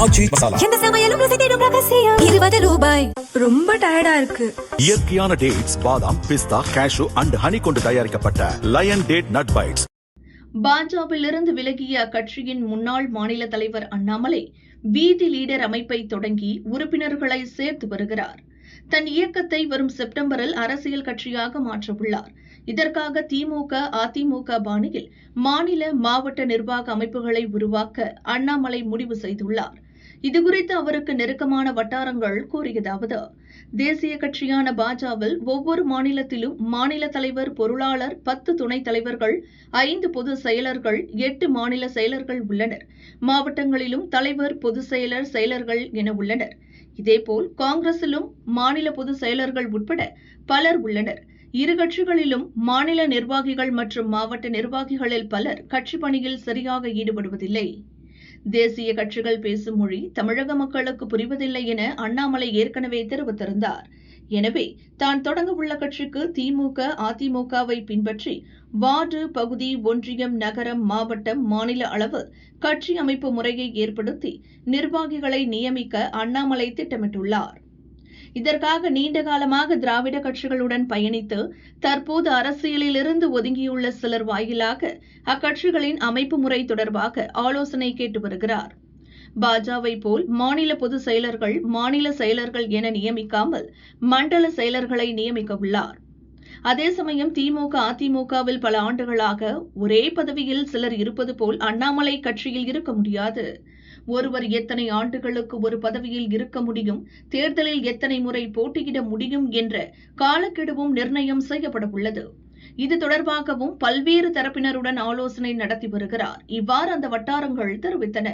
ஆச்சி மசாலா. எந்த சமையலும் ருசி தேடும் ரகசியம். 20 ரூபாய். ரொம்ப டயர்டா இருக்கு. இயற்கையான டேட்ஸ், பாதாம், பிஸ்தா, கேஷு அண்ட் ஹனி கொண்டு தயாரிக்கப்பட்ட லயன் டேட் நட் பைட்ஸ். பாஜகவிலிருந்து விலகிய அக்கட்சியின் முன்னாள் மாநில தலைவர் அண்ணாமலை வீதி லீடர் அமைப்பை தொடங்கி உறுப்பினர்களை சேர்த்து வருகிறார். தன் இயக்கத்தை வரும் செப்டம்பரில் அரசியல் கட்சியாக மாற்றவுள்ளார். இதற்காக திமுக, அதிமுக பாணியில் மாநில, மாவட்ட நிர்வாக அமைப்புகளை உருவாக்க அண்ணாமலை முடிவு செய்துள்ளார். இதுகுறித்து அவருக்கு நெருக்கமான வட்டாரங்கள் கூறியதாவது: தேசிய கட்சியான பாஜவில் ஒவ்வொரு மாநிலத்திலும் மாநில தலைவர், பொருளாளர், 10 துணைத் தலைவர்கள், 5 பொதுச் செயலர்கள், 8 மாநில செயலர்கள் உள்ளனர். மாவட்டங்களிலும் தலைவர், பொதுச் செயலர், செயலர்கள் என உள்ளனர். இதேபோல் காங்கிரசிலும் மாநில பொதுச் செயலர்கள் உட்பட பலர் உள்ளனர். இரு கட்சிகளிலும் மாநில நிர்வாகிகள் மற்றும் மாவட்ட நிர்வாகிகளில் பலர் கட்சி பணியில் சரியாக ஈடுபடுவதில்லை. தேசிய கட்சிகள் பேசும் மொழி தமிழக மக்களுக்கு புரிவதில்லை என அண்ணாமலை ஏற்கனவே தெரிவித்திருந்தார். எனவே தான் தொடங்க உள்ள கட்சிக்கு திமுக, அதிமுகவை பின்பற்றி வார்டு, பகுதி, ஒன்றியம், நகரம், மாவட்டம், மாநில அளவு கட்சி அமைப்பு முறையை ஏற்படுத்தி நிர்வாகிகளை நியமிக்க அண்ணாமலை திட்டமிட்டுள்ளார். இதற்காக நீண்ட காலமாக திராவிட கட்சிகளுடன் பயணித்து தற்போது அரசியலிலிருந்து ஒதுங்கியுள்ள சிலர் வாயிலாக அக்கட்சிகளின் அமைப்பு முறை தொடர்பாக ஆலோசனை கேட்டு வருகிறார். பாஜவை போல் மாநில பொதுச் செயலர்கள், மாநில செயலர்கள் என நியமிக்காமல் மண்டல செயலர்களை நியமிக்க உள்ளார். அதே சமயம் திமுக, அதிமுகவில் பல ஆண்டுகளாக ஒரே பதவியில் சிலர் இருப்பது போல் அண்ணாமலை கட்சியில் இருக்க முடியாது. ஒருவர் எத்தனை ஆண்டுகளுக்கு ஒரு பதவியில் இருக்க முடியும், தேர்தலில் எத்தனை முறை போட்டியிட முடியும் என்ற காலக்கெடுவும் நிர்ணயம் செய்யப்பட உள்ளது. இது தொடர்பாகவும் பல்வேறு தரப்பினருடன் ஆலோசனை நடத்தி வருகிறார். இவ்வாறு அந்த வட்டாரங்கள் தெரிவித்தன.